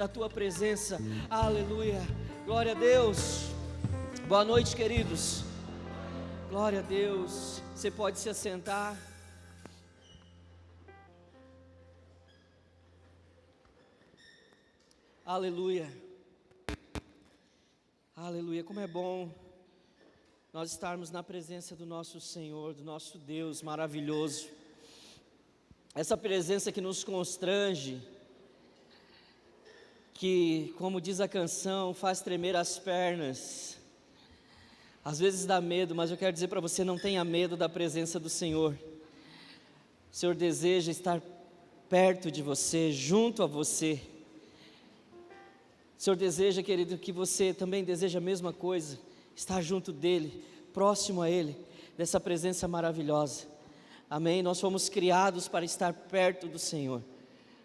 da tua presença, aleluia, glória a Deus. Boa noite, queridos, glória a Deus. Você pode se assentar. Aleluia, aleluia. Como é bom nós estarmos na presença do nosso Senhor, do nosso Deus maravilhoso, essa presença que nos constrange, que, como diz a canção, faz tremer as pernas. Às vezes dá medo, mas eu quero dizer para você: não tenha medo da presença do Senhor. O Senhor deseja estar perto de você, junto a você. O Senhor deseja, querido, que você também deseja a mesma coisa, estar junto dEle, próximo a Ele, dessa presença maravilhosa. Amém? Nós fomos criados para estar perto do Senhor.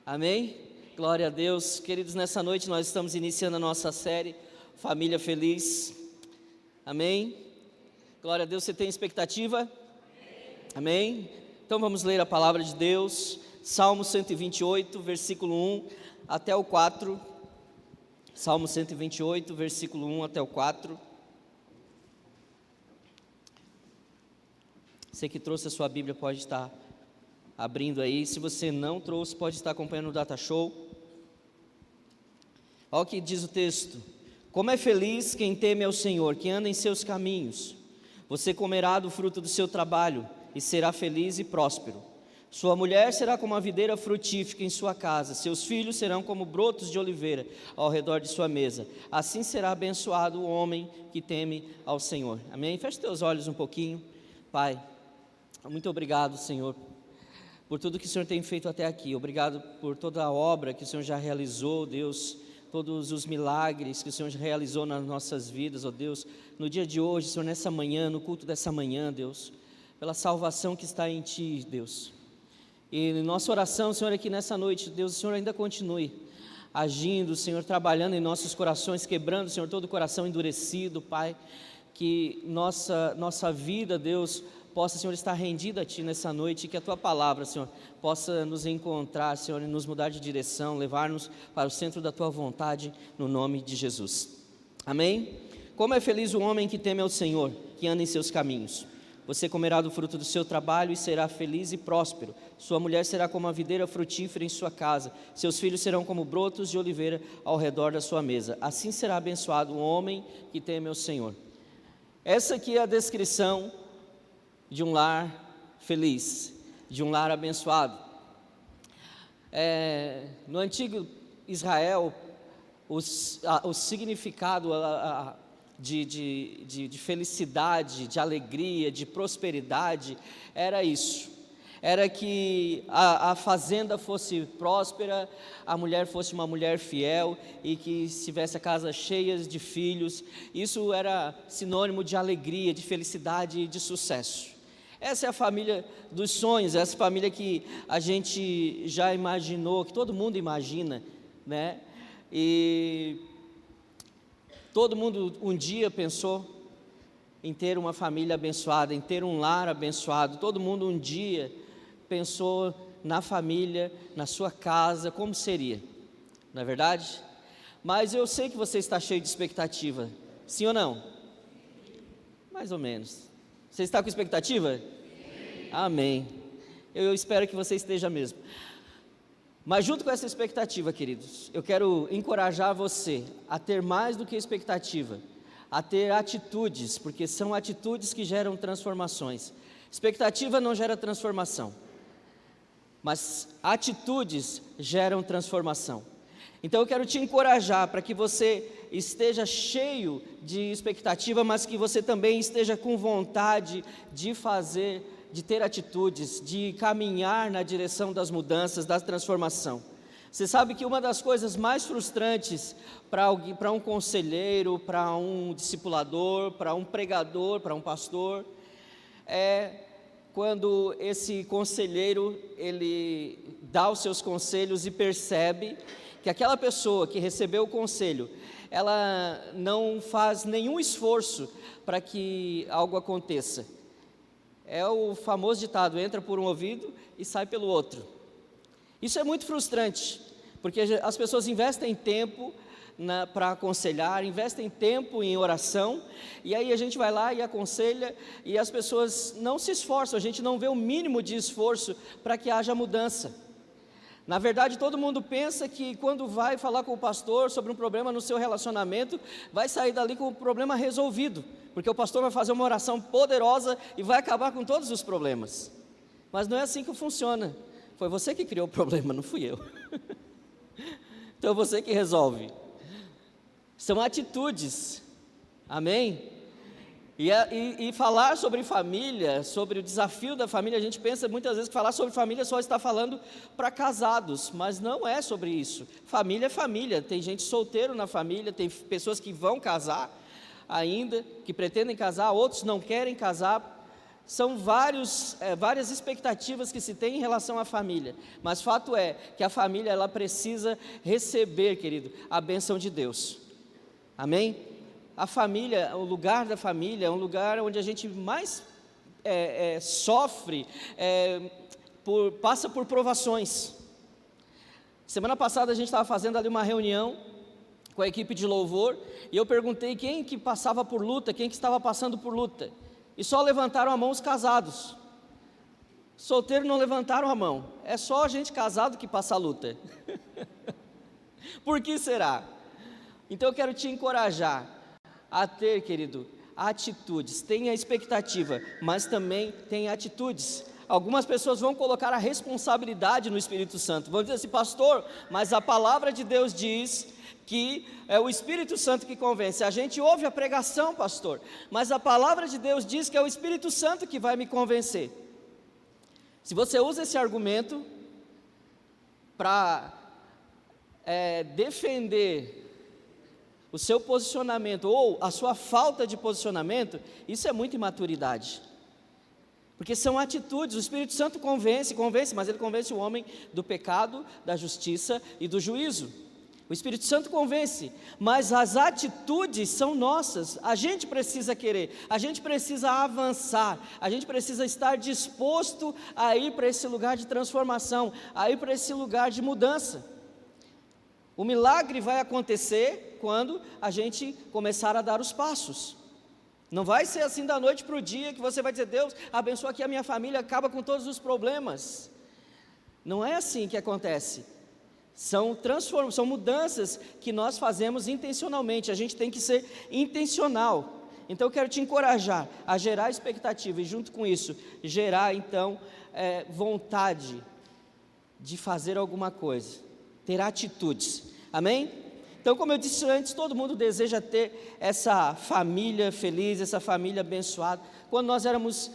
Amém? Glória a Deus. Queridos, nessa noite nós estamos iniciando a nossa série Família Feliz. Amém? Glória a Deus. Você tem expectativa? Amém? Então vamos ler a palavra de Deus. Salmo 128, versículo 1 até o 4. Salmo 128, versículo 1 até o 4. Você que trouxe a sua Bíblia pode estar abrindo aí. Se você não trouxe, pode estar acompanhando o Data Show. Olha o que diz o texto: como é feliz quem teme ao Senhor, que anda em seus caminhos. Você comerá do fruto do seu trabalho e será feliz e próspero. Sua mulher será como a videira frutífera em sua casa, seus filhos serão como brotos de oliveira ao redor de sua mesa. Assim será abençoado o homem que teme ao Senhor. Amém? Feche teus olhos um pouquinho. Pai, muito obrigado, Senhor, por tudo que o Senhor tem feito até aqui. Obrigado por toda a obra que o Senhor já realizou, Deus, todos os milagres que o Senhor já realizou nas nossas vidas, ó Deus, no dia de hoje, Senhor, nessa manhã, no culto dessa manhã, Deus, pela salvação que está em Ti, Deus. E nossa oração, Senhor, é que nessa noite, Deus, o Senhor ainda continue agindo, Senhor, trabalhando em nossos corações, quebrando, Senhor, todo o coração endurecido, Pai, que nossa vida, Deus, possa, Senhor, estar rendida a Ti nessa noite, e que a Tua palavra, Senhor, possa nos encontrar, Senhor, e nos mudar de direção, levar-nos para o centro da Tua vontade, no nome de Jesus. Amém? Como é feliz o homem que teme ao Senhor, que anda em seus caminhos. Você comerá do fruto do seu trabalho e será feliz e próspero. Sua mulher será como a videira frutífera em sua casa. Seus filhos serão como brotos de oliveira ao redor da sua mesa. Assim será abençoado o homem que teme ao Senhor. Essa aqui é a descrição de um lar feliz, de um lar abençoado. No antigo Israel, o significado de felicidade, de alegria, de prosperidade, era isso. Era que a fazenda fosse próspera, a mulher fosse uma mulher fiel e que tivesse a casa cheia de filhos. Isso era sinônimo de alegria, de felicidade e de sucesso. Essa é a família dos sonhos, essa família que a gente já imaginou, que todo mundo imagina, né? E todo mundo um dia pensou em ter uma família abençoada, em ter um lar abençoado. Todo mundo um dia pensou na família, na sua casa, como seria, não é verdade? Mas eu sei que você está cheio de expectativa, sim ou não? Mais ou menos. Você está com expectativa? Sim. Amém. Eu espero que você esteja mesmo. Mas junto com essa expectativa, queridos, eu quero encorajar você a ter mais do que expectativa, a ter atitudes, porque são atitudes que geram transformações. Expectativa não gera transformação, mas atitudes geram transformação. Então eu quero te encorajar para que você esteja cheio de expectativa, mas que você também esteja com vontade de fazer, de ter atitudes, de caminhar na direção das mudanças, da transformação. Você sabe que uma das coisas mais frustrantes para um conselheiro, para um discipulador, para um pregador, para um pastor, é quando esse conselheiro, ele dá os seus conselhos e percebe que aquela pessoa que recebeu o conselho, ela não faz nenhum esforço para que algo aconteça. É o famoso ditado: entra por um ouvido e sai pelo outro. Isso é muito frustrante, porque as pessoas investem tempo para aconselhar, investem tempo em oração, e aí a gente vai lá e aconselha, e as pessoas não se esforçam, a gente não vê o mínimo de esforço para que haja mudança. Na verdade, todo mundo pensa que quando vai falar com o pastor sobre um problema no seu relacionamento, vai sair dali com o problema resolvido, porque o pastor vai fazer uma oração poderosa e vai acabar com todos os problemas. Mas não é assim que funciona. Foi você que criou o problema, não fui eu. Então é você que resolve. São atitudes, amém? E falar sobre família, sobre o desafio da família, a gente pensa muitas vezes que falar sobre família só está falando para casados, mas não é sobre isso. Família é família, tem gente solteiro na família, tem pessoas que vão casar ainda, que pretendem casar, outros não querem casar. São várias expectativas que se tem em relação à família, mas fato é que a família ela precisa receber, querido, a bênção de Deus, amém? A família, o lugar da família é um lugar onde a gente mais sofre, passa por provações. Semana passada a gente estava fazendo ali uma reunião com a equipe de louvor, e eu perguntei quem que passava por luta, quem que estava passando por luta, e só levantaram a mão os casados. Solteiros não levantaram a mão, é só a gente casado que passa a luta. Por que será? Então eu quero te encorajar a ter, querido, atitudes. Tenha expectativa, mas também tenha atitudes. Algumas pessoas vão colocar a responsabilidade no Espírito Santo, vão dizer assim: pastor, mas a palavra de Deus diz que é o Espírito Santo que convence. A gente ouve a pregação, pastor, mas a palavra de Deus diz que é o Espírito Santo que vai me convencer. Se você usa esse argumento para defender o seu posicionamento ou a sua falta de posicionamento, isso é muita imaturidade, porque são atitudes. O Espírito Santo convence, mas ele convence o homem do pecado, da justiça e do juízo. O Espírito Santo convence, mas as atitudes são nossas. A gente precisa querer, a gente precisa avançar, a gente precisa estar disposto a ir para esse lugar de transformação, a ir para esse lugar de mudança. O milagre vai acontecer quando a gente começar a dar os passos. Não vai ser assim da noite para o dia que você vai dizer: Deus, abençoa aqui a minha família, acaba com todos os problemas. Não é assim que acontece. São mudanças que nós fazemos intencionalmente. A gente tem que ser intencional. Então eu quero te encorajar a gerar expectativa e junto com isso, gerar então vontade de fazer alguma coisa, ter atitudes, amém? Então, como eu disse antes, todo mundo deseja ter essa família feliz, essa família abençoada. Quando nós éramos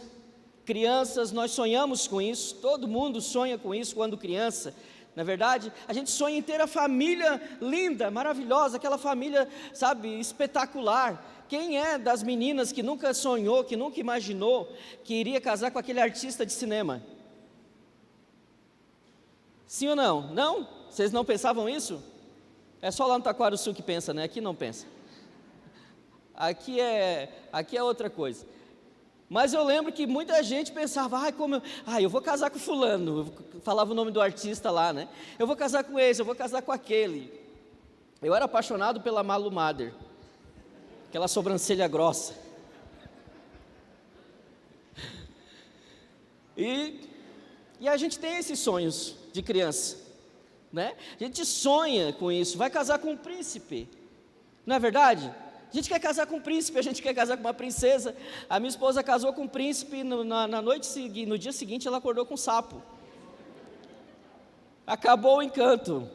crianças, nós sonhamos com isso, todo mundo sonha com isso quando criança. Na verdade, a gente sonha em ter a família linda, maravilhosa, aquela família, sabe, espetacular. Quem é das meninas que nunca sonhou, que nunca imaginou que iria casar com aquele artista de cinema? Sim ou não? Não? Vocês não pensavam isso? É só lá no Taquaruçu que pensa, né? Aqui não pensa. Aqui é outra coisa. Mas eu lembro que muita gente pensava: eu vou casar com fulano, falava o nome do artista lá, né? Eu vou casar com esse, eu vou casar com aquele. Eu era apaixonado pela Malu Mader, aquela sobrancelha grossa. E a gente tem esses sonhos de criança, né? A gente sonha com isso, vai casar com um príncipe, não é verdade? A gente quer casar com um príncipe, a gente quer casar com uma princesa. A minha esposa casou com um príncipe, no dia seguinte ela acordou com um sapo. Acabou o encanto.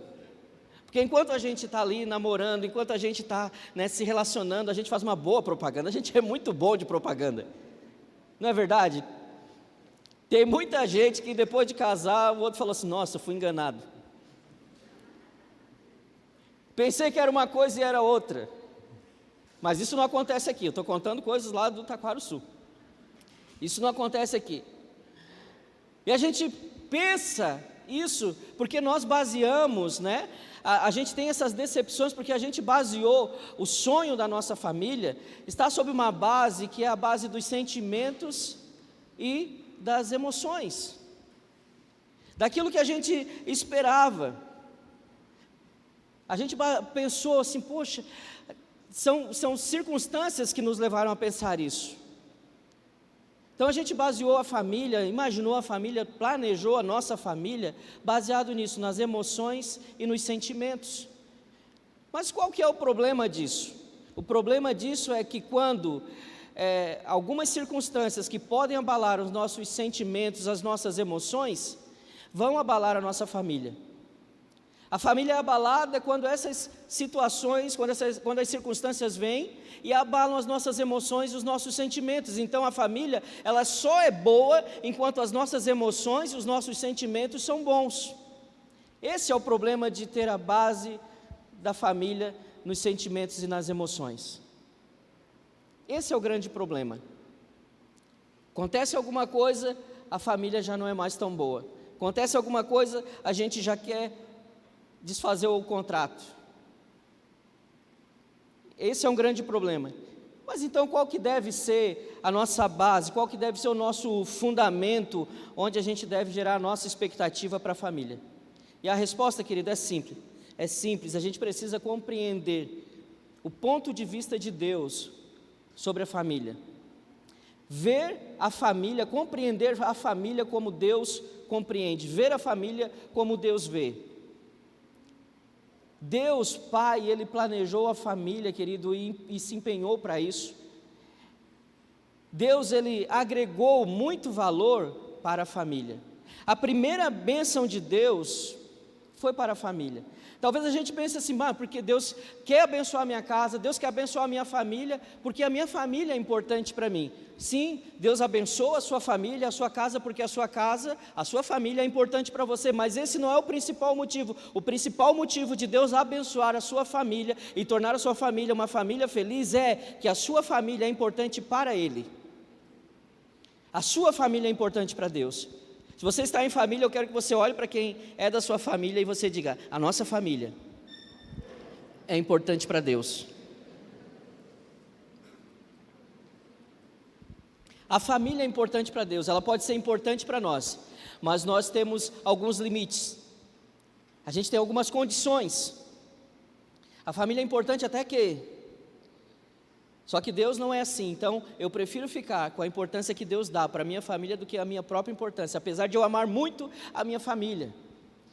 Porque enquanto a gente está ali namorando, enquanto a gente está se relacionando, a gente faz uma boa propaganda, a gente é muito bom de propaganda, não é verdade? Tem muita gente que depois de casar, o outro falou assim: nossa, eu fui enganado. Pensei que era uma coisa e era outra. Mas isso não acontece aqui, eu estou contando coisas lá do Taquaruçu. Isso não acontece aqui. E a gente pensa isso porque nós baseamos, né? A gente tem essas decepções porque a gente baseou o sonho da nossa família, está sob uma base que é a base dos sentimentos e das emoções, daquilo que a gente esperava. A gente pensou assim, poxa, são circunstâncias que nos levaram a pensar isso. Então a gente baseou a família, imaginou a família, planejou a nossa família, baseado nisso, nas emoções e nos sentimentos. Mas qual que é o problema disso? O problema disso é que quando algumas circunstâncias que podem abalar os nossos sentimentos, as nossas emoções, vão abalar a nossa família. A família é abalada quando essas situações, quando as circunstâncias vêm e abalam as nossas emoções e os nossos sentimentos. Então a família, ela só é boa enquanto as nossas emoções e os nossos sentimentos são bons. Esse é o problema de ter a base da família nos sentimentos e nas emoções. Esse é o grande problema. Acontece alguma coisa, a família já não é mais tão boa. Acontece alguma coisa, a gente já quer desfazer o contrato. Esse é um grande problema. Mas então qual que deve ser a nossa base, qual que deve ser o nosso fundamento, onde a gente deve gerar a nossa expectativa para a família? E a resposta, querida, é simples. É simples, a gente precisa compreender o ponto de vista de Deus sobre a família. Ver a família, compreender a família como Deus compreende, ver a família como Deus vê. Deus, Pai, Ele planejou a família, querido, e se empenhou para isso. Deus, Ele agregou muito valor para a família. A primeira bênção de Deus foi para a família. Talvez a gente pense assim, porque Deus quer abençoar a minha casa, Deus quer abençoar a minha família, porque a minha família é importante para mim. Sim, Deus abençoa a sua família, a sua casa, porque a sua casa, a sua família é importante para você, mas esse não é o principal motivo. O principal motivo de Deus abençoar a sua família e tornar a sua família uma família feliz é que a sua família é importante para Ele. A sua família é importante para Deus. Se você está em família, eu quero que você olhe para quem é da sua família e você diga: a nossa família é importante para Deus. A família é importante para Deus, ela pode ser importante para nós, mas nós temos alguns limites. A gente tem algumas condições. A família é importante até que... Só que Deus não é assim, então eu prefiro ficar com a importância que Deus dá para a minha família do que a minha própria importância, apesar de eu amar muito a minha família,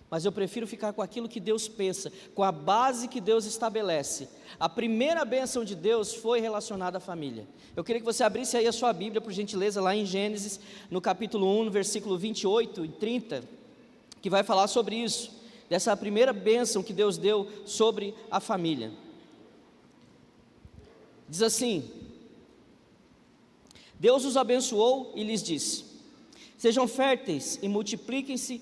mas eu prefiro ficar com aquilo que Deus pensa, com a base que Deus estabelece. A primeira bênção de Deus foi relacionada à família. Eu queria que você abrisse aí a sua Bíblia, por gentileza, lá em Gênesis, no capítulo 1, no versículo 28 e 30, que vai falar sobre isso, dessa primeira bênção que Deus deu sobre a família. Diz assim: Deus os abençoou e lhes disse: sejam férteis e multipliquem-se,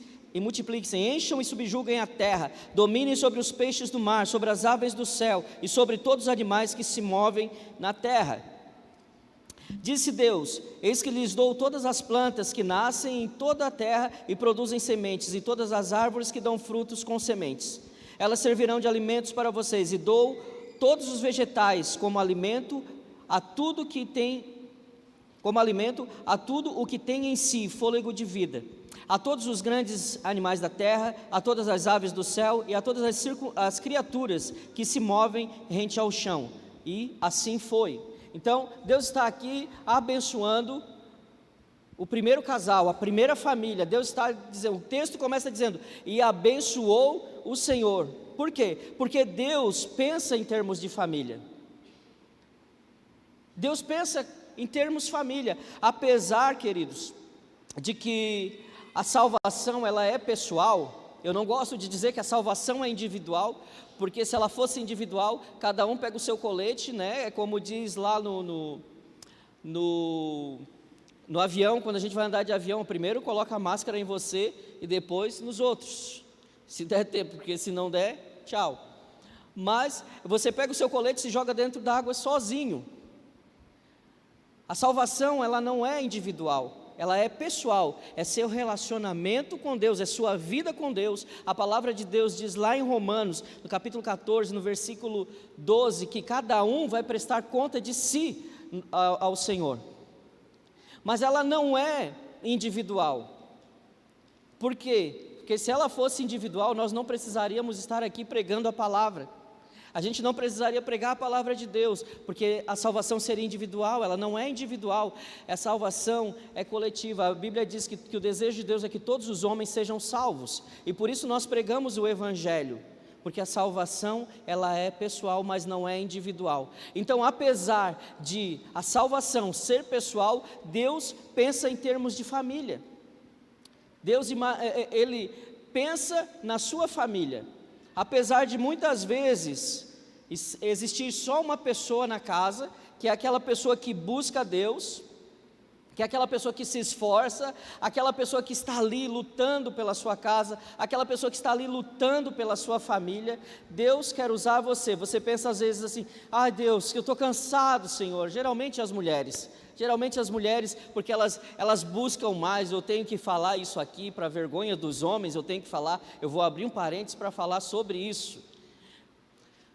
encham e subjuguem a terra, dominem sobre os peixes do mar, sobre as aves do céu e sobre todos os animais que se movem na terra. Disse Deus: eis que lhes dou todas as plantas que nascem em toda a terra e produzem sementes, e todas as árvores que dão frutos com sementes. Elas servirão de alimentos para vocês, e dou todos os vegetais como alimento a tudo o que tem em si fôlego de vida, a todos os grandes animais da terra, a todas as aves do céu e a todas as criaturas que se movem rente ao chão. E assim foi. Então Deus está aqui abençoando o primeiro casal, a primeira família. Deus está dizendo, o texto começa dizendo: e abençoou o Senhor. Por quê? Porque Deus pensa em termos de família. Deus pensa em termos família. Apesar, queridos, de que a salvação ela é pessoal, eu não gosto de dizer que a salvação é individual, porque se ela fosse individual, cada um pega o seu colete, né? É como diz lá no avião, quando a gente vai andar de avião, primeiro coloca a máscara em você e depois nos outros, se der tempo, porque se não der, tchau. Mas você pega o seu colete e se joga dentro da água sozinho. A salvação ela não é individual, ela é pessoal, é seu relacionamento com Deus, é sua vida com Deus. A palavra de Deus diz lá em Romanos, no capítulo 14, no versículo 12, que cada um vai prestar conta de si ao Senhor. Mas ela não é individual. Por quê? Porque se ela fosse individual, nós não precisaríamos estar aqui pregando a palavra. A gente não precisaria pregar a palavra de Deus, porque a salvação seria individual. Ela não é individual, a salvação é coletiva. A Bíblia diz que o desejo de Deus é que todos os homens sejam salvos, e por isso nós pregamos o Evangelho, porque a salvação ela é pessoal, mas não é individual. Então, apesar de a salvação ser pessoal, Deus pensa em termos de família. Deus, Ele pensa na sua família. Apesar de muitas vezes existir só uma pessoa na casa, que é aquela pessoa que busca Deus, que é aquela pessoa que se esforça, aquela pessoa que está ali lutando pela sua casa, aquela pessoa que está ali lutando pela sua família, Deus quer usar você. Você pensa às vezes assim: ai Deus, eu estou cansado, Senhor. Geralmente as mulheres, porque elas buscam mais. Eu tenho que falar isso aqui para vergonha dos homens, eu tenho que falar, eu vou abrir um parênteses para falar sobre isso.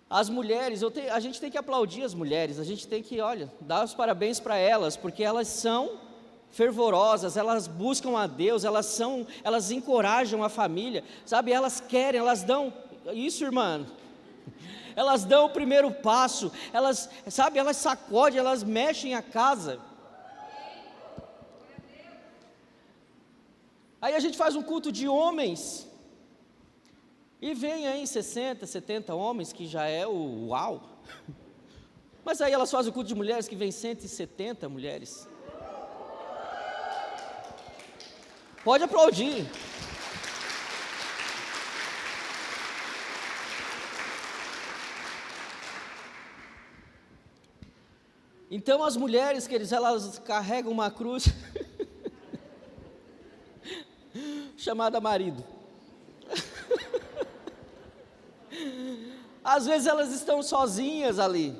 As mulheres, a gente tem que aplaudir as mulheres, a gente tem que, dar os parabéns para elas, porque elas são fervorosas, elas buscam a Deus, elas encorajam a família, sabe, elas querem, elas dão, isso irmã, elas dão o primeiro passo, elas sacodem, elas mexem a casa. Aí a gente faz um culto de homens, e vem aí 60, 70 homens, que já é o uau, mas aí elas fazem o culto de mulheres, que vem 170 mulheres. Pode aplaudir. Então as mulheres, elas carregam uma cruz chamada marido. Às vezes elas estão sozinhas ali,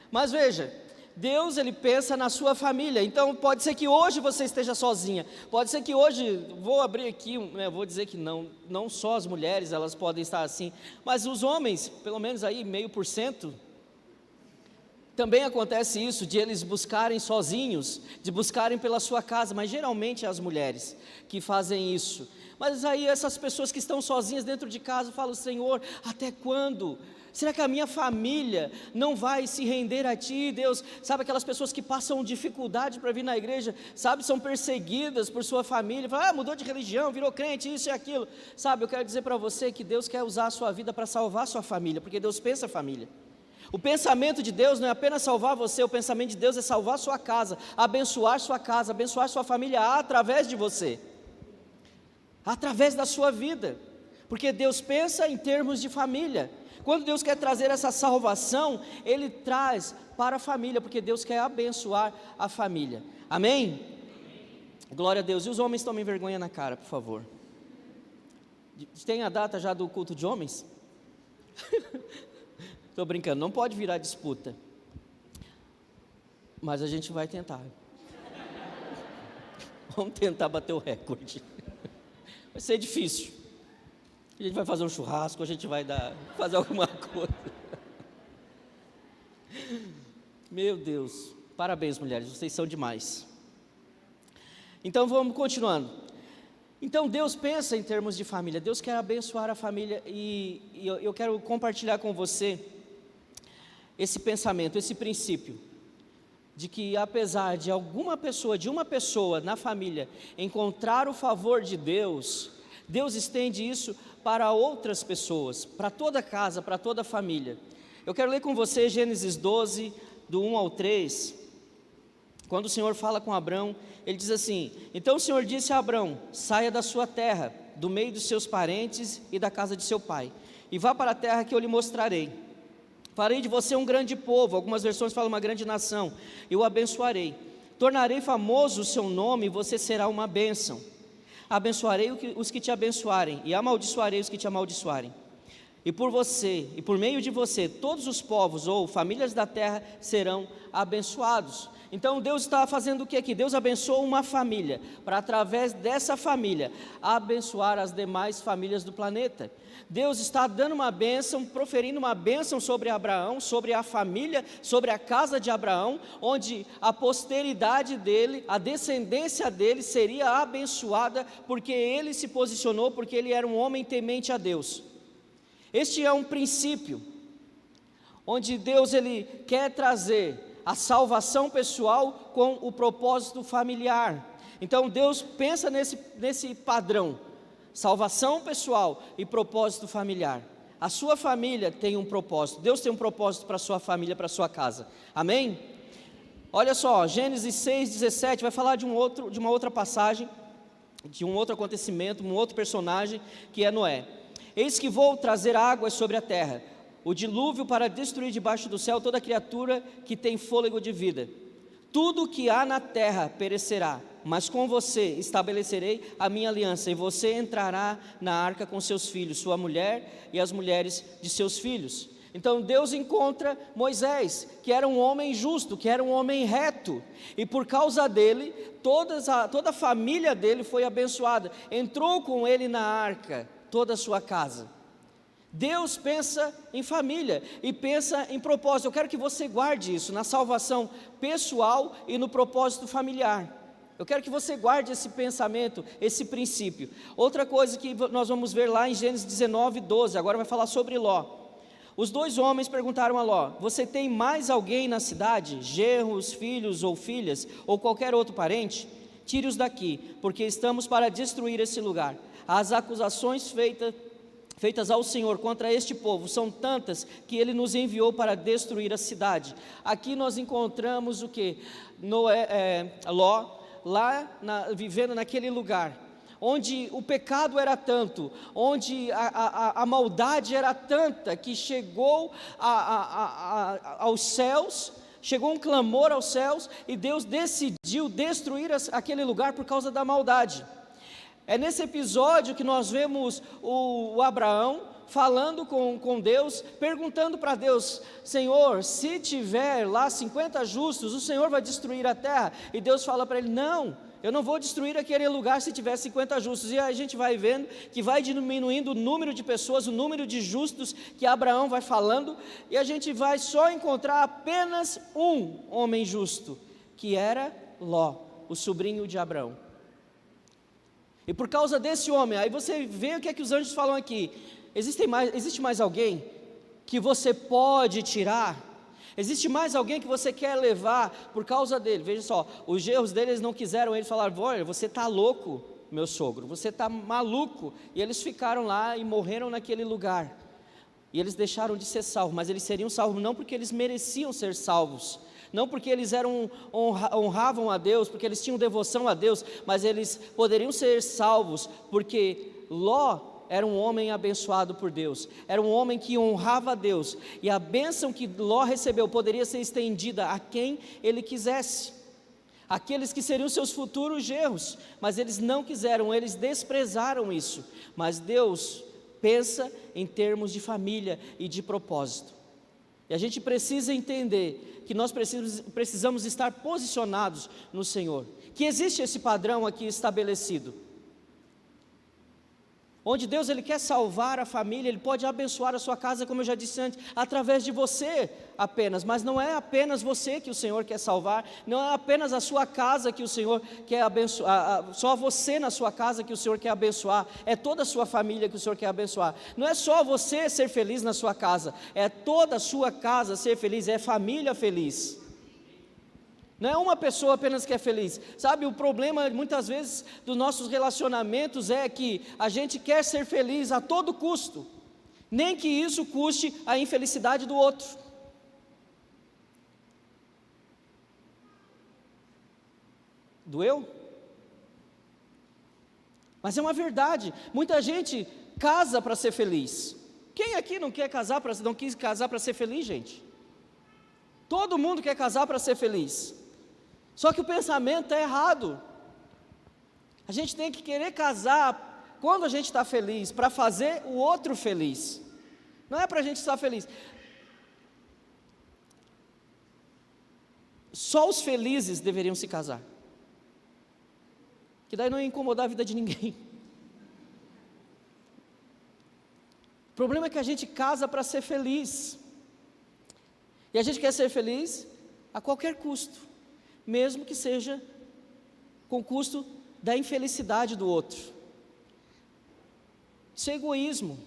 mas veja, Deus ele pensa na sua família. Então pode ser que hoje você esteja sozinha, pode ser que hoje, vou abrir aqui, vou dizer que não só as mulheres elas podem estar assim, mas os homens, pelo menos aí 0,5%, também acontece isso, de eles buscarem sozinhos, de buscarem pela sua casa, mas geralmente é as mulheres que fazem isso. Mas aí essas pessoas que estão sozinhas dentro de casa falam: Senhor, até quando? Será que a minha família não vai se render a Ti, Deus? Sabe aquelas pessoas que passam dificuldade para vir na igreja, sabe, são perseguidas por sua família, falam: mudou de religião, virou crente, isso e aquilo. Sabe, eu quero dizer para você que Deus quer usar a sua vida para salvar a sua família, porque Deus pensa a família. O pensamento de Deus não é apenas salvar você, o pensamento de Deus é salvar sua casa, abençoar sua família através de você, através da sua vida, porque Deus pensa em termos de família. Quando Deus quer trazer essa salvação, Ele traz para a família, porque Deus quer abençoar a família. Amém? Glória a Deus. E os homens tomem vergonha na cara, por favor. Tem a data já do culto de homens? Estou brincando, não pode virar disputa, mas a gente vai tentar. Vamos tentar bater o recorde. Vai ser difícil. A gente vai fazer um churrasco, a gente vai fazer alguma coisa. Meu Deus, parabéns mulheres, vocês são demais. Então vamos continuando. Então Deus pensa em termos de família, Deus quer abençoar a família, e eu quero compartilhar com você esse pensamento, esse princípio, de que apesar de uma pessoa na família encontrar o favor de Deus, Deus estende isso para outras pessoas, para toda a casa, para toda a família. Eu quero ler com você Gênesis 12, do 1 ao 3, quando o Senhor fala com Abrão, Ele diz assim: então o Senhor disse a Abrão: saia da sua terra, do meio dos seus parentes e da casa de seu pai, e vá para a terra que eu lhe mostrarei. Farei de você um grande povo, algumas versões falam uma grande nação, eu o abençoarei, tornarei famoso o seu nome, e você será uma bênção. Abençoarei os que te abençoarem, e amaldiçoarei os que te amaldiçoarem. E por você, e por meio de você, todos os povos ou famílias da terra serão abençoados. Então Deus está fazendo o que aqui? Deus abençoa uma família, para através dessa família, abençoar as demais famílias do planeta. Deus está dando uma bênção, proferindo uma bênção sobre Abraão, sobre a família, sobre a casa de Abraão, onde a posteridade dele, a descendência dele seria abençoada, porque ele se posicionou, porque ele era um homem temente a Deus. Este é um princípio, onde Deus ele quer trazer a salvação pessoal com o propósito familiar. Então Deus pensa nesse padrão, salvação pessoal e propósito familiar. A sua família tem um propósito, Deus tem um propósito para a sua família, para a sua casa, amém? Olha só, Gênesis 6:17 vai falar de uma outra passagem, de um outro acontecimento, um outro personagem, que é Noé. Eis que vou trazer águas sobre a terra, o dilúvio para destruir debaixo do céu toda criatura que tem fôlego de vida. Tudo o que há na terra perecerá, mas com você estabelecerei a minha aliança, e você entrará na arca com seus filhos, sua mulher e as mulheres de seus filhos. Então Deus encontra Moisés, que era um homem justo, que era um homem reto, e por causa dele, toda a família dele foi abençoada. Entrou com ele na arca toda a sua casa. Deus pensa em família e pensa em propósito. Eu quero que você guarde isso na salvação pessoal e no propósito familiar. Eu quero que você guarde esse pensamento, esse princípio. Outra coisa que nós vamos ver lá em Gênesis 19:12, agora vai falar sobre Ló. Os dois homens perguntaram a Ló: você tem mais alguém na cidade, genros, filhos ou filhas, ou qualquer outro parente? Tire-os daqui, porque estamos para destruir esse lugar. As acusações feitas ao Senhor contra este povo são tantas que ele nos enviou para destruir a cidade. Aqui nós encontramos o que? Ló, vivendo naquele lugar, onde o pecado era tanto, onde a maldade era tanta, que chegou aos céus, chegou um clamor aos céus, e Deus decidiu destruir aquele lugar por causa da maldade. É nesse episódio que nós vemos o Abraão falando com Deus, perguntando para Deus: Senhor, se tiver lá 50 justos, o Senhor vai destruir a terra? E Deus fala para ele: não, eu não vou destruir aquele lugar se tiver 50 justos. E a gente vai vendo que vai diminuindo o número de pessoas, o número de justos que Abraão vai falando, e a gente vai só encontrar apenas um homem justo, que era Ló, o sobrinho de Abraão. E por causa desse homem, aí você vê o que é que os anjos falam aqui: existe mais alguém que você pode tirar? Existe mais alguém que você quer levar por causa dele? Veja só, os genros deles não quiseram, eles falaram: olha, você está louco, meu sogro, você está maluco. E eles ficaram lá e morreram naquele lugar. E eles deixaram de ser salvos, mas eles seriam salvos não porque eles mereciam ser salvos, não porque eles honravam a Deus, porque eles tinham devoção a Deus, mas eles poderiam ser salvos porque Ló era um homem abençoado por Deus, era um homem que honrava a Deus, e a bênção que Ló recebeu poderia ser estendida a quem ele quisesse, aqueles que seriam seus futuros genros, mas eles não quiseram, eles desprezaram isso. Mas Deus pensa em termos de família e de propósito, e a gente precisa entender que nós precisamos estar posicionados no Senhor, que existe esse padrão aqui estabelecido, onde Deus ele quer salvar a família, Ele pode abençoar a sua casa, como eu já disse antes, através de você apenas, mas não é apenas você que o Senhor quer salvar, não é apenas a sua casa que o Senhor quer abençoar, só você na sua casa que o Senhor quer abençoar, é toda a sua família que o Senhor quer abençoar. Não é só você ser feliz na sua casa, é toda a sua casa ser feliz, é família feliz. Não é uma pessoa apenas que é feliz. Sabe, o problema muitas vezes dos nossos relacionamentos é que a gente quer ser feliz a todo custo, nem que isso custe a infelicidade do outro. Doeu? Mas é uma verdade. Muita gente casa para ser feliz. Quem aqui não quis casar para ser feliz, gente? Todo mundo quer casar para ser feliz. Só que o pensamento é errado. A gente tem que querer casar quando a gente está feliz, para fazer o outro feliz. Não é para a gente estar feliz. Só os felizes deveriam se casar, que daí não ia incomodar a vida de ninguém. O problema é que a gente casa para ser feliz, e a gente quer ser feliz a qualquer custo, mesmo que seja com custo da infelicidade do outro. Isso é egoísmo.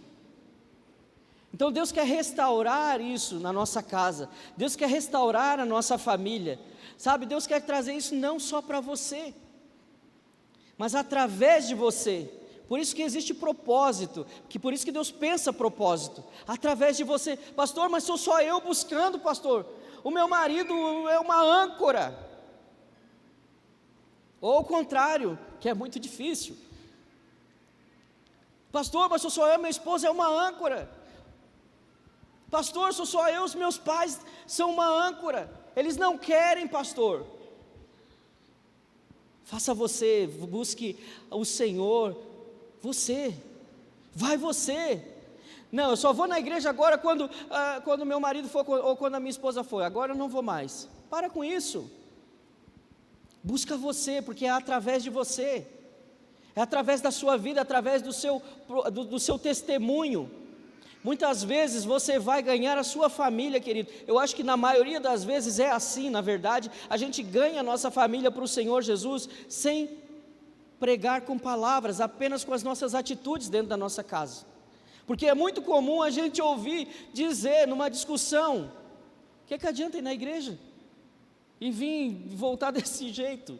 Então Deus quer restaurar isso na nossa casa, Deus quer restaurar a nossa família, sabe? Deus quer trazer isso não só para você, mas através de você. Por isso que existe propósito, por isso que Deus pensa propósito, através de você. Pastor, mas sou só eu buscando, pastor, o meu marido é uma âncora, ou ao contrário, que é muito difícil. Pastor, mas sou só eu, minha esposa é uma âncora. Pastor, sou só eu, os meus pais são uma âncora, eles não querem, pastor. Faça você, busque o Senhor, vai você. Não, eu só vou na igreja agora quando meu marido for, ou quando a minha esposa for, agora eu não vou mais. Para com isso, busca você, porque é através de você, é através da sua vida, através do seu testemunho. Muitas vezes você vai ganhar a sua família, querido. Eu acho que na maioria das vezes é assim, na verdade. A gente ganha a nossa família para o Senhor Jesus sem pregar com palavras, apenas com as nossas atitudes dentro da nossa casa. Porque é muito comum a gente ouvir dizer numa discussão: o que adianta ir na igreja e vir voltar desse jeito?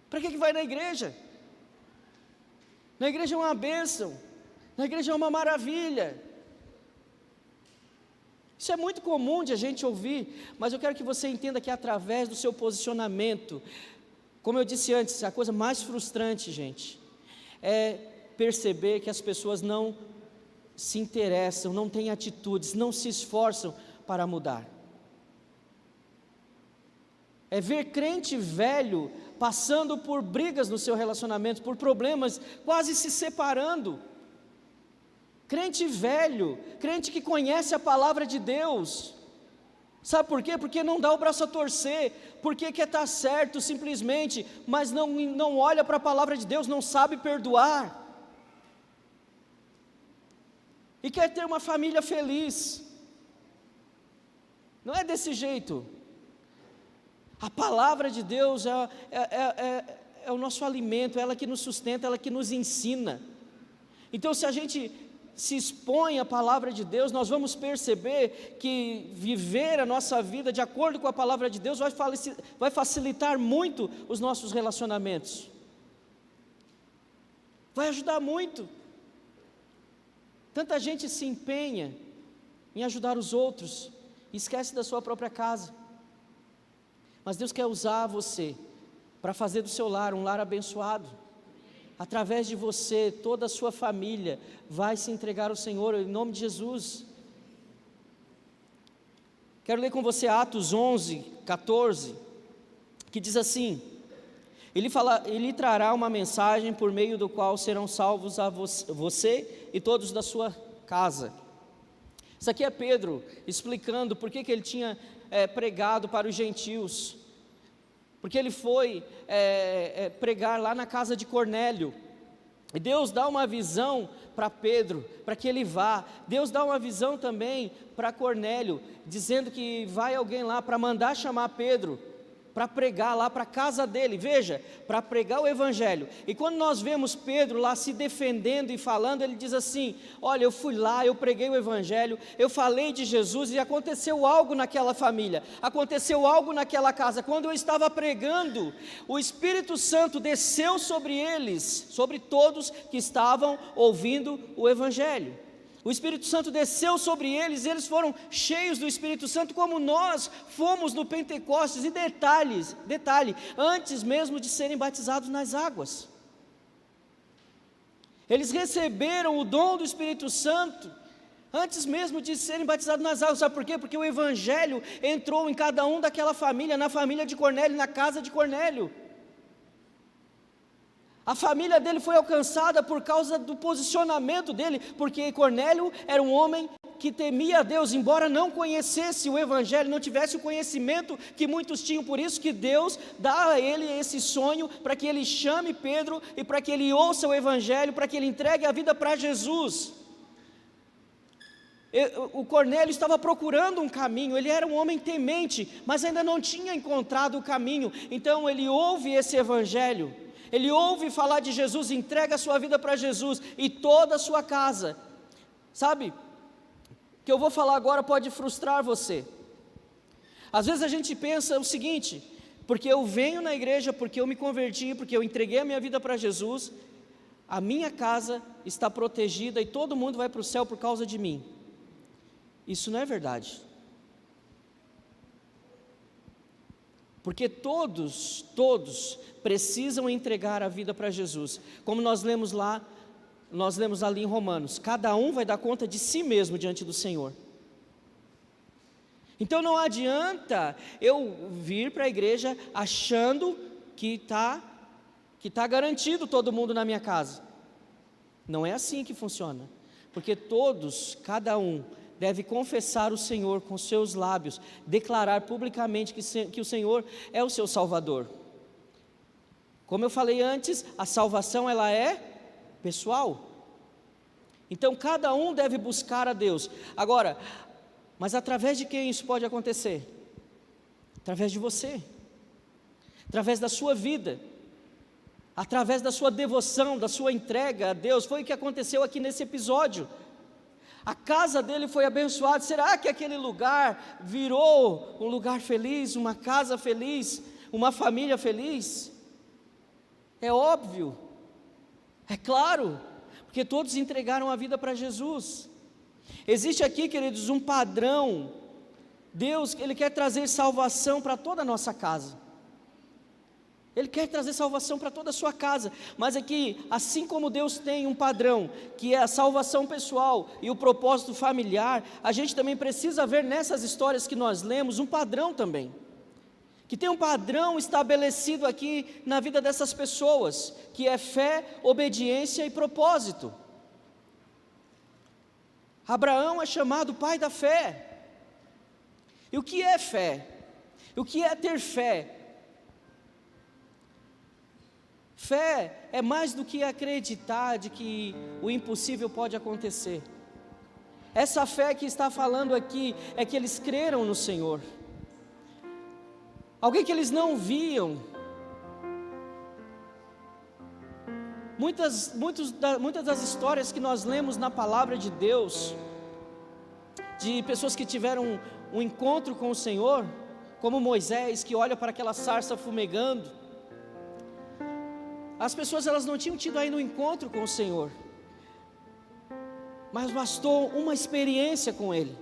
Para que vai na igreja? Na igreja é uma bênção, na igreja é uma maravilha. Isso é muito comum de a gente ouvir, mas eu quero que você entenda que através do seu posicionamento, como eu disse antes, a coisa mais frustrante, gente, é perceber que as pessoas não se interessam, não têm atitudes, não se esforçam para mudar. É ver crente velho passando por brigas no seu relacionamento, por problemas, quase se separando. Crente velho, crente que conhece a palavra de Deus. Sabe por quê? Porque não dá o braço a torcer, porque quer estar certo simplesmente, mas não olha para a palavra de Deus, não sabe perdoar. E quer ter uma família feliz. Não é desse jeito. A palavra de Deus é o nosso alimento, é ela que nos sustenta, ela que nos ensina. Então, se a gente se expõe à palavra de Deus, nós vamos perceber que viver a nossa vida de acordo com a palavra de Deus vai facilitar muito os nossos relacionamentos, vai ajudar muito. Tanta gente se empenha em ajudar os outros e esquece da sua própria casa, mas Deus quer usar você para fazer do seu lar um lar abençoado. Através de você, toda a sua família vai se entregar ao Senhor, em nome de Jesus. Quero ler com você Atos 11, 14, que diz assim: Ele trará uma mensagem por meio do qual serão salvos a você e todos da sua casa. Isso aqui é Pedro explicando por que ele tinha pregado para os gentios. Porque ele foi pregar lá na casa de Cornélio, e Deus dá uma visão para Pedro, para que ele vá. Deus dá uma visão também para Cornélio, dizendo que vai alguém lá para mandar chamar Pedro, para pregar lá para a casa dele, veja, para pregar o evangelho. E quando nós vemos Pedro lá se defendendo e falando, ele diz assim: olha, eu fui lá, eu preguei o evangelho, eu falei de Jesus, e aconteceu algo naquela família, aconteceu algo naquela casa. Quando eu estava pregando, o Espírito Santo desceu sobre eles, sobre todos que estavam ouvindo o evangelho. O Espírito Santo desceu sobre eles, e eles foram cheios do Espírito Santo, como nós fomos no Pentecostes. E detalhe, antes mesmo de serem batizados nas águas, eles receberam o dom do Espírito Santo, antes mesmo de serem batizados nas águas. Sabe por quê? Porque o Evangelho entrou em cada um daquela família, na família de Cornélio, na casa de Cornélio. A família dele foi alcançada por causa do posicionamento dele, porque Cornélio era um homem que temia a Deus, embora não conhecesse o Evangelho, não tivesse o conhecimento que muitos tinham. Por isso que Deus dá a ele esse sonho, para que ele chame Pedro, e para que ele ouça o Evangelho, para que ele entregue a vida para Jesus. O Cornélio estava procurando um caminho, ele era um homem temente, mas ainda não tinha encontrado o caminho. Então ele ouve esse Evangelho, ele ouve falar de Jesus, entrega a sua vida para Jesus, e toda a sua casa. Sabe, o que eu vou falar agora pode frustrar você. Às vezes a gente pensa o seguinte: porque eu venho na igreja, porque eu me converti, porque eu entreguei a minha vida para Jesus, a minha casa está protegida e todo mundo vai para o céu por causa de mim. Isso não é verdade. Porque todos precisam entregar a vida para Jesus. Como nós lemos ali em Romanos, cada um vai dar conta de si mesmo diante do Senhor. Então não adianta eu vir para a igreja achando que tá garantido todo mundo na minha casa. Não é assim que funciona. Porque cada um deve confessar o Senhor com seus lábios, declarar publicamente que o Senhor é o seu Salvador. Como eu falei antes, a salvação ela é pessoal. Então cada um deve buscar a Deus. Agora, mas através de quem isso pode acontecer? Através de você, através da sua vida, através da sua devoção, da sua entrega a Deus. Foi o que aconteceu aqui nesse episódio. A casa dele foi abençoada. Será que aquele lugar virou um lugar feliz, uma casa feliz, uma família feliz? É óbvio, é claro, porque todos entregaram a vida para Jesus. Existe aqui, queridos, um padrão. Deus, Ele quer trazer salvação para toda a nossa casa. Ele quer trazer salvação para toda a sua casa. Mas aqui, assim como Deus tem um padrão, que é a salvação pessoal e o propósito familiar, a gente também precisa ver nessas histórias que nós lemos um padrão também. Que tem um padrão estabelecido aqui na vida dessas pessoas, que é fé, obediência e propósito. Abraão é chamado pai da fé. E o que é fé? O que é ter fé? Fé é mais do que acreditar de que o impossível pode acontecer. Essa fé que está falando aqui é que eles creram no Senhor. Alguém que eles não viam. Muitas das histórias que nós lemos na palavra de Deus, de pessoas que tiveram um encontro com o Senhor, como Moisés, que olha para aquela sarça fumegando. As pessoas elas não tinham tido ainda um encontro com o Senhor, mas bastou uma experiência com Ele,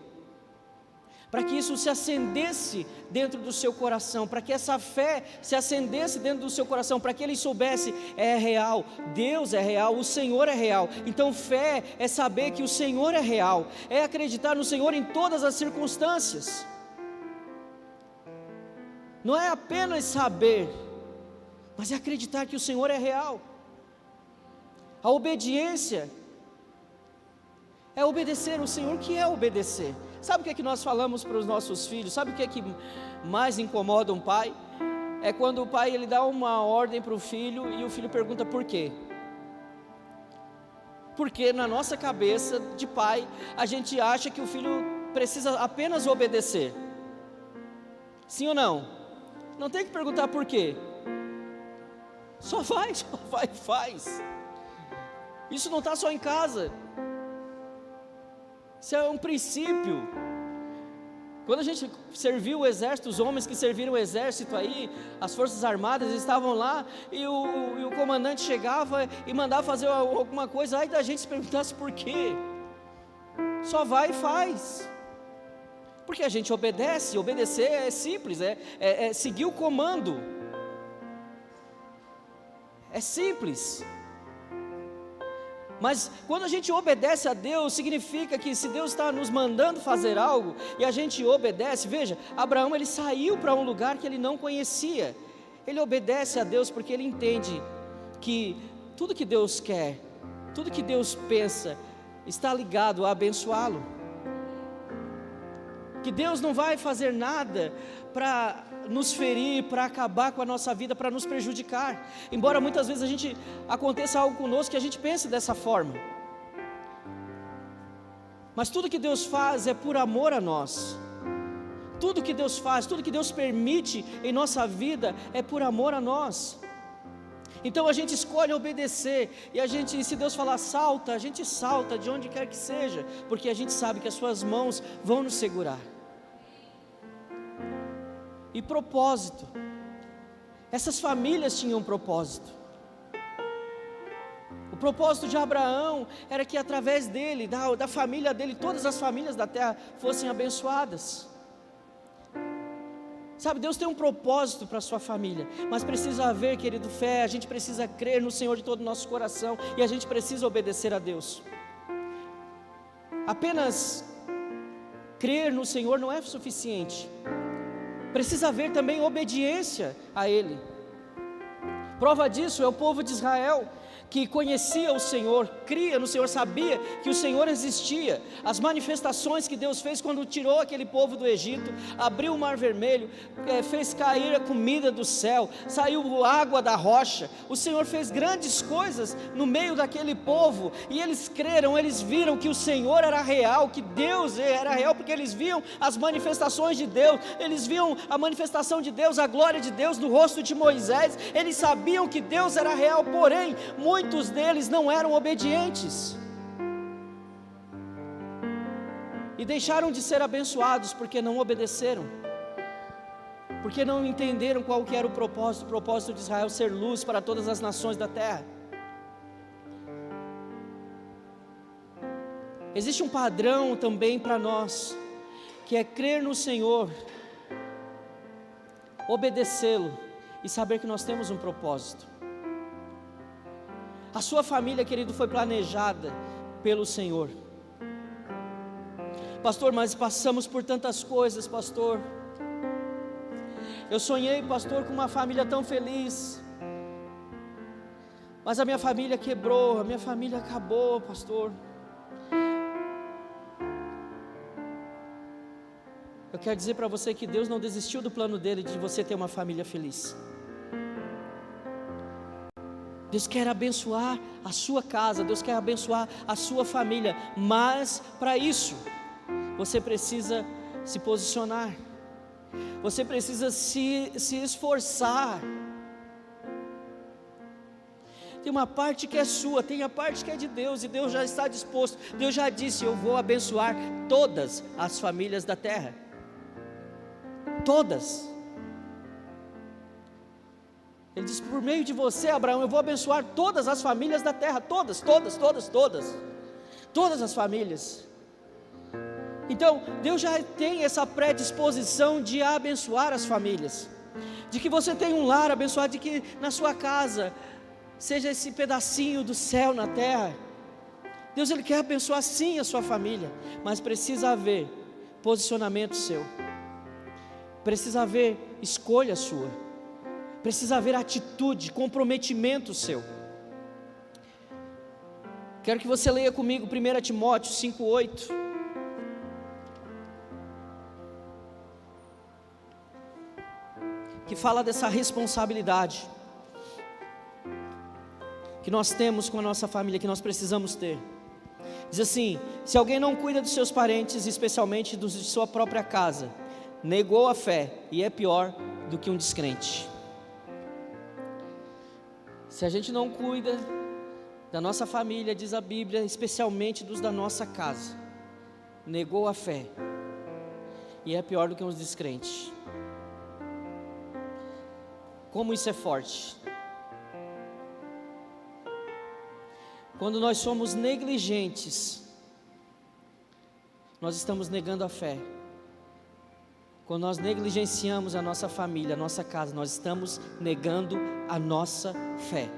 para que isso se acendesse dentro do seu coração, para que essa fé se acendesse dentro do seu coração, para que ele soubesse, é real, Deus é real, o Senhor é real. Então fé é saber que o Senhor é real, é acreditar no Senhor em todas as circunstâncias. Não é apenas saber, mas é acreditar que o Senhor é real. A obediência é obedecer o Senhor. O que é obedecer? Sabe o que é que nós falamos para os nossos filhos? Sabe o que é que mais incomoda um pai? É quando o pai ele dá uma ordem para o filho e o filho pergunta por quê? Porque na nossa cabeça de pai, a gente acha que o filho precisa apenas obedecer. Sim ou não? Não tem que perguntar por quê. Só vai e faz. Isso não está só em casa. Isso é um princípio. Quando a gente serviu o exército, os homens que serviram o exército aí, as forças armadas estavam lá, e o comandante chegava e mandava fazer alguma coisa, aí da gente se perguntasse por quê. Só vai e faz. Porque a gente obedece. Obedecer é simples, é seguir o comando. É simples. Mas quando a gente obedece a Deus, significa que se Deus está nos mandando fazer algo e a gente obedece, veja, Abraão ele saiu para um lugar que ele não conhecia. Ele obedece a Deus porque ele entende que tudo que Deus quer, tudo que Deus pensa, está ligado a abençoá-lo. Que Deus não vai fazer nada para nos ferir, para acabar com a nossa vida, para nos prejudicar. Embora muitas vezes aconteça algo conosco que a gente pense dessa forma. Mas tudo que Deus faz é por amor a nós. Tudo que Deus faz, tudo que Deus permite em nossa vida é por amor a nós. Então a gente escolhe obedecer, e se Deus falar salta, a gente salta de onde quer que seja, porque a gente sabe que as suas mãos vão nos segurar. E propósito, essas famílias tinham um propósito. O propósito de Abraão era que através dele, da família dele, todas as famílias da terra fossem abençoadas. Sabe, Deus tem um propósito para a sua família, mas precisa haver, querido, fé. A gente precisa crer no Senhor de todo o nosso coração, e a gente precisa obedecer a Deus. Apenas crer no Senhor não é suficiente, precisa haver também obediência a Ele. Prova disso é o povo de Israel, que conhecia o Senhor, cria no Senhor, sabia que o Senhor existia. As manifestações que Deus fez quando tirou aquele povo do Egito, abriu o mar vermelho, fez cair a comida do céu, saiu água da rocha. O Senhor fez grandes coisas no meio daquele povo, e eles creram, eles viram que o Senhor era real, que Deus era real, porque eles viam as manifestações de Deus, eles viam a manifestação de Deus, a glória de Deus no rosto de Moisés. Eles sabiam que Deus era real, porém muitos deles não eram obedientes, e deixaram de ser abençoados porque não obedeceram, porque não entenderam qual que era o propósito de Israel: ser luz para todas as nações da terra. Existe um padrão também para nós, que é crer no Senhor, obedecê-lo e saber que nós temos um propósito. A sua família, querido, foi planejada pelo Senhor. Pastor, mas passamos por tantas coisas, pastor. Eu sonhei, pastor, com uma família tão feliz, mas a minha família quebrou, a minha família acabou, pastor. Eu quero dizer para você que Deus não desistiu do plano dele de você ter uma família feliz. Deus quer abençoar a sua casa, Deus quer abençoar a sua família, mas para isso, você precisa se posicionar, você precisa se esforçar. Tem uma parte que é sua, tem a parte que é de Deus, e Deus já está disposto. Deus já disse: eu vou abençoar todas as famílias da terra, todas. Ele diz: por meio de você, Abraão, eu vou abençoar todas as famílias da terra, todas as famílias. Então, Deus já tem essa predisposição de abençoar as famílias, de que você tem um lar abençoado, de que na sua casa seja esse pedacinho do céu na terra. Deus, Ele quer abençoar sim a sua família, mas precisa haver posicionamento seu, precisa haver escolha sua, precisa haver atitude, comprometimento seu. Quero que você leia comigo 1 Timóteo 5:8. Que fala dessa responsabilidade que nós temos com a nossa família, que nós precisamos ter. Diz assim: se alguém não cuida dos seus parentes, especialmente dos de sua própria casa, negou a fé e é pior do que um descrente. Se a gente não cuida da nossa família, diz a Bíblia, especialmente dos da nossa casa, negou a fé e é pior do que um descrente. Como isso é forte? Quando nós somos negligentes, nós estamos negando a fé. Quando nós negligenciamos a nossa família, a nossa casa, nós estamos negando a nossa fé.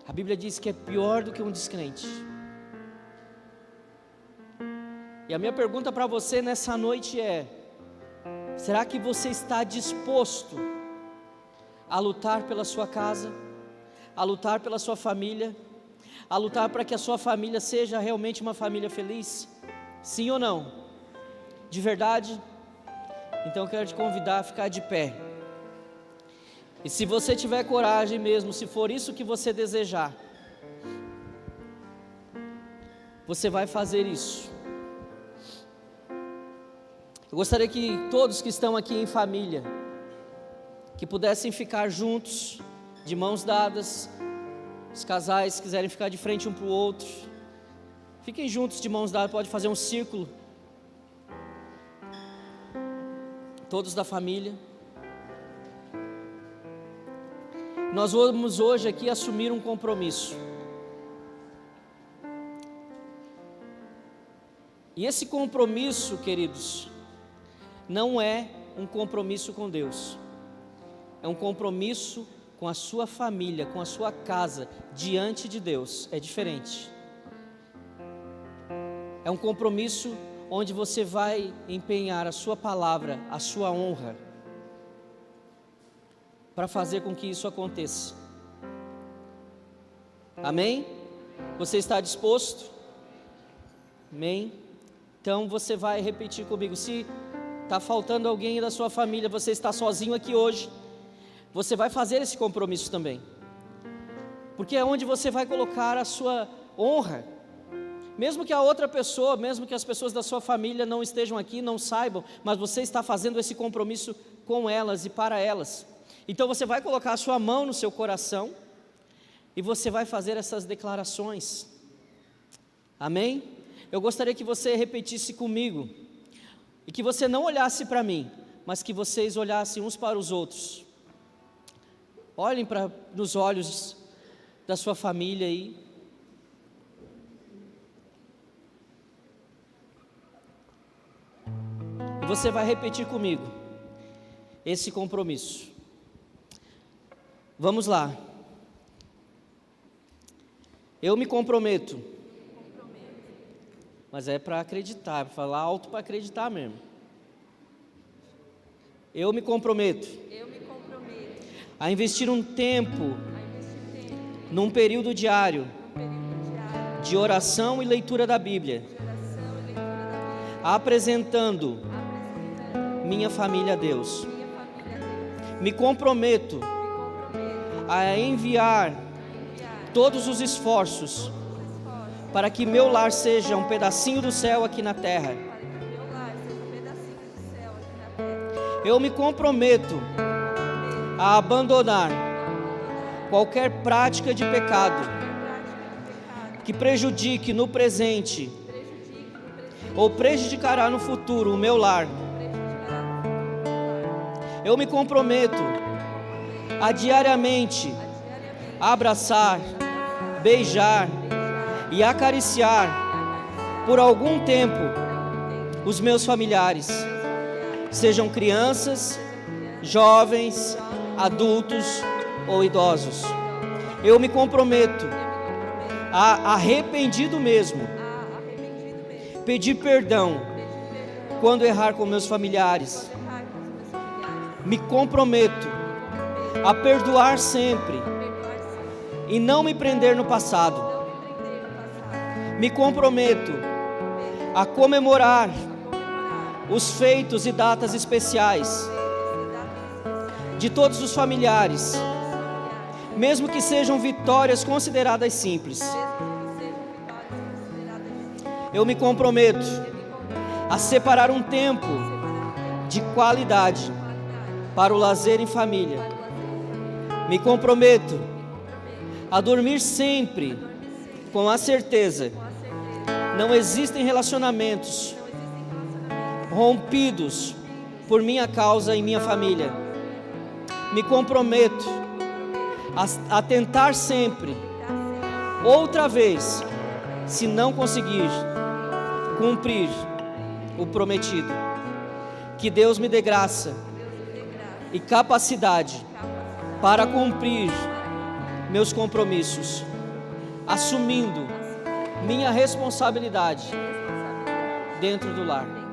A Bíblia diz que é pior do que um descrente. E a minha pergunta para você nessa noite é: será que você está disposto a lutar pela sua casa, a lutar pela sua família, a lutar para que a sua família seja realmente uma família feliz? Sim ou não? De verdade? Então eu quero te convidar a ficar de pé. E se você tiver coragem mesmo, se for isso que você desejar, você vai fazer isso. Eu gostaria que todos que estão aqui em família, que pudessem ficar juntos, de mãos dadas. Os casais quiserem ficar de frente um para o outro, fiquem juntos de mãos dadas, pode fazer um círculo. Todos da família. Nós vamos hoje aqui assumir um compromisso. E esse compromisso, queridos, não é um compromisso com Deus. É um compromisso com a sua família, com a sua casa, diante de Deus. É diferente. É um compromisso onde você vai empenhar a sua palavra, a sua honra, para fazer com que isso aconteça. Amém? Você está disposto? Amém? Então você vai repetir comigo. Se está faltando alguém da sua família, você está sozinho aqui hoje, você vai fazer esse compromisso também, porque é onde você vai colocar a sua honra, mesmo que a outra pessoa, mesmo que as pessoas da sua família não estejam aqui, não saibam, mas você está fazendo esse compromisso com elas e para elas. Então você vai colocar a sua mão no seu coração e você vai fazer essas declarações. Amém? Eu gostaria que você repetisse comigo e que você não olhasse para mim, mas que vocês olhassem uns para os outros. Olhem nos olhos da sua família aí. E você vai repetir comigo esse compromisso. Vamos lá. Eu me comprometo. Mas é para acreditar, para falar alto para acreditar mesmo. Eu me comprometo. A investir um tempo num período diário de oração e leitura da Bíblia, apresentando minha família a Deus. Me comprometo a enviar todos os esforços para que meu lar seja um pedacinho do céu aqui na terra. Eu me comprometo a abandonar qualquer prática de pecado que prejudique no presente ou prejudicará no futuro o meu lar. Eu me comprometo a diariamente abraçar, beijar e acariciar por algum tempo os meus familiares, sejam crianças, jovens, adultos ou idosos. Eu me comprometo a arrependido mesmo pedir perdão quando errar com meus familiares. Me comprometo a perdoar sempre e não me prender no passado. Me comprometo a comemorar os feitos e datas especiais de todos os familiares, mesmo que sejam vitórias consideradas simples. Eu me comprometo a separar um tempo de qualidade para o lazer em família. Me comprometo a dormir sempre com a certeza: não existem relacionamentos rompidos por minha causa e minha família. Me comprometo a tentar sempre, outra vez, se não conseguir cumprir o prometido. Que Deus me dê graça e capacidade para cumprir meus compromissos, assumindo minha responsabilidade dentro do lar.